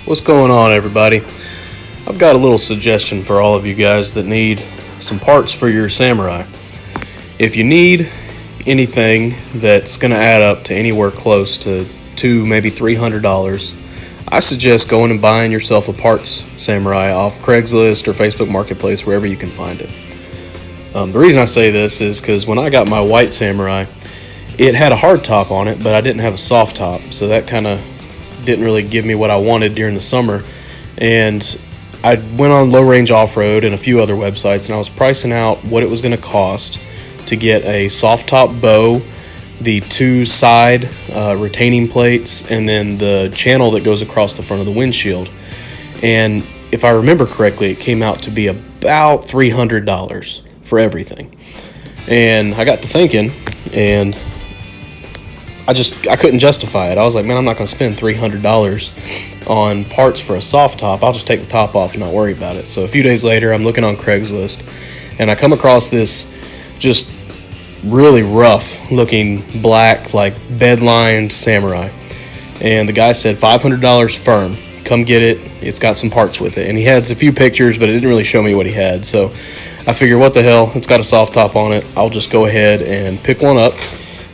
What's going on, everybody? I've got a little suggestion for all of you guys that need some parts for your samurai. If you need anything that's going to add up to anywhere close to $200, maybe $300, I suggest going and buying yourself a parts samurai off Craigslist or Facebook Marketplace, wherever you can find it. The reason I say this is because when I got my white samurai, it had a hard top on it, but I didn't have a soft top, so that kind of didn't really give me what I wanted during the summer. And I went on Low Range Off-Road and a few other websites, and I was pricing out what it was going to cost to get a soft top bow, the two side retaining plates, and then the channel that goes across the front of the windshield. And if I remember correctly, it came out to be about $300 for everything. And I got to thinking, and I couldn't justify it. I was like, man, I'm not going to spend $300 on parts for a soft top. I'll just take the top off and not worry about it. So a few days later, I'm looking on Craigslist, and I come across this just really rough looking black, like bed-lined samurai. And the guy said $500 firm. Come get it. It's got some parts with it. And he had a few pictures, but it didn't really show me what he had. So I figured, what the hell? It's got a soft top on it. I'll just go ahead and pick one up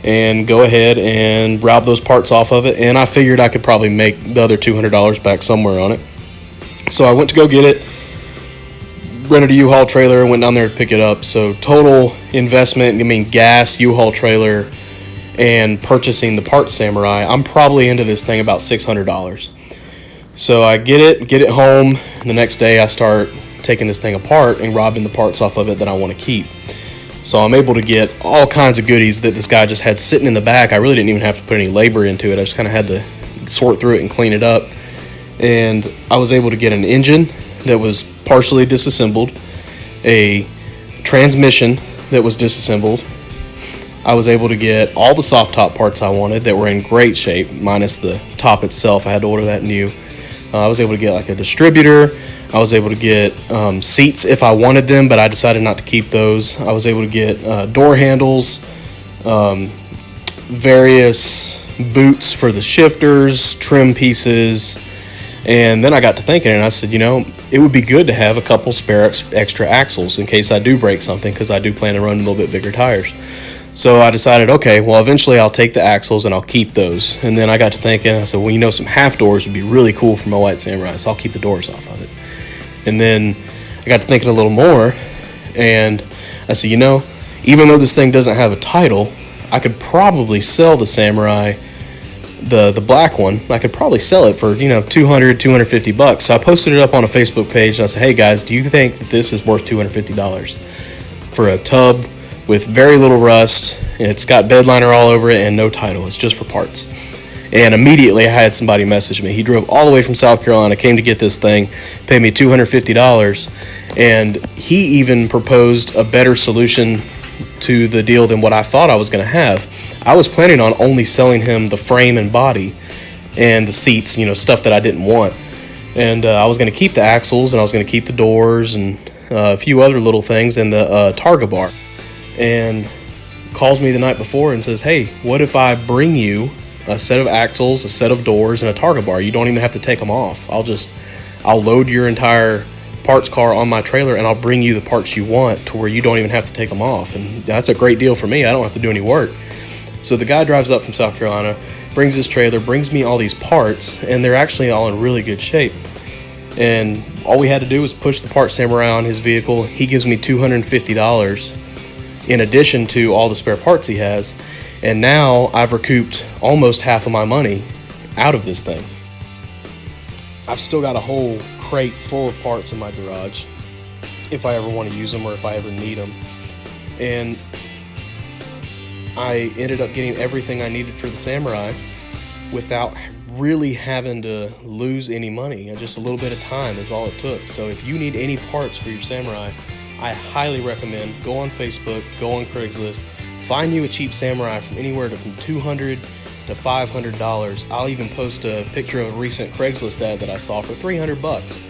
and go ahead and route those parts off of it. And I figured I could probably make the other $200 back somewhere on it. So I went to go get it, rented a U-Haul trailer, went down there to pick it up. So total investment, gas, U-Haul trailer, and purchasing the parts samurai, I'm probably into this thing about $600. So I get it home. The next day I start taking this thing apart and robbing the parts off of it that I want to keep. So I'm able to get all kinds of goodies that this guy just had sitting in the back. I really didn't even have to put any labor into it. I just kind of had to sort through it and clean it up. And I was able to get an engine that was partially disassembled, a transmission that was disassembled. I was able to get all the soft top parts I wanted that were in great shape, minus the top itself. I had to order that new. I was able to get like a distributor. I was able to get seats if I wanted them, but I decided not to keep those. I was able to get door handles, various boots for the shifters, trim pieces, and then I got to thinking, and I said, it would be good to have a couple spare extra axles in case I do break something, because I do plan to run a little bit bigger tires. So I decided, okay, well, eventually I'll take the axles and I'll keep those. And then I got to thinking, I said, well, some half doors would be really cool for my white samurai, so I'll keep the doors off of it. And then I got to thinking a little more, and I said, even though this thing doesn't have a title, I could probably sell the samurai, the black one. I could probably sell it for, $250. So I posted it up on a Facebook page, and I said, hey guys, do you think that this is worth $250 for a tub with very little rust? It's got bed liner all over it and no title. It's just for parts. And immediately I had somebody message me. He drove all the way from South Carolina, came to get this thing, paid me $250, and he even proposed a better solution to the deal than what I thought I was going to have. I was planning on only selling him the frame and body and the seats, stuff that I didn't want. And I was going to keep the axles, and I was going to keep the doors and a few other little things, and the Targa bar. And calls me the night before and says, hey, what if I bring you a set of axles, a set of doors, and a Targa bar? You don't even have to take them off. I'll load your entire parts car on my trailer, and I'll bring you the parts you want to where you don't even have to take them off. And that's a great deal for me. I don't have to do any work. So the guy drives up from South Carolina, brings his trailer, brings me all these parts, and they're actually all in really good shape. And all we had to do was push the part samurai on his vehicle. He gives me $250 in addition to all the spare parts he has. And now I've recouped almost half of my money out of this thing. I've still got a whole crate full of parts in my garage if I ever want to use them or if I ever need them. And I ended up getting everything I needed for the samurai without really having to lose any money. Just a little bit of time is all it took. So if you need any parts for your samurai, I highly recommend go on Facebook, go on Craigslist, find you a cheap samurai from anywhere from $200 to $500. I'll even post a picture of a recent Craigslist ad that I saw for $300.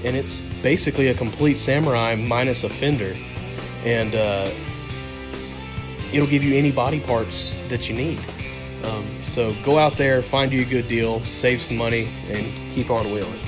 And it's basically a complete samurai minus a fender. And it'll give you any body parts that you need. So go out there, find you a good deal, save some money, and keep on wheeling.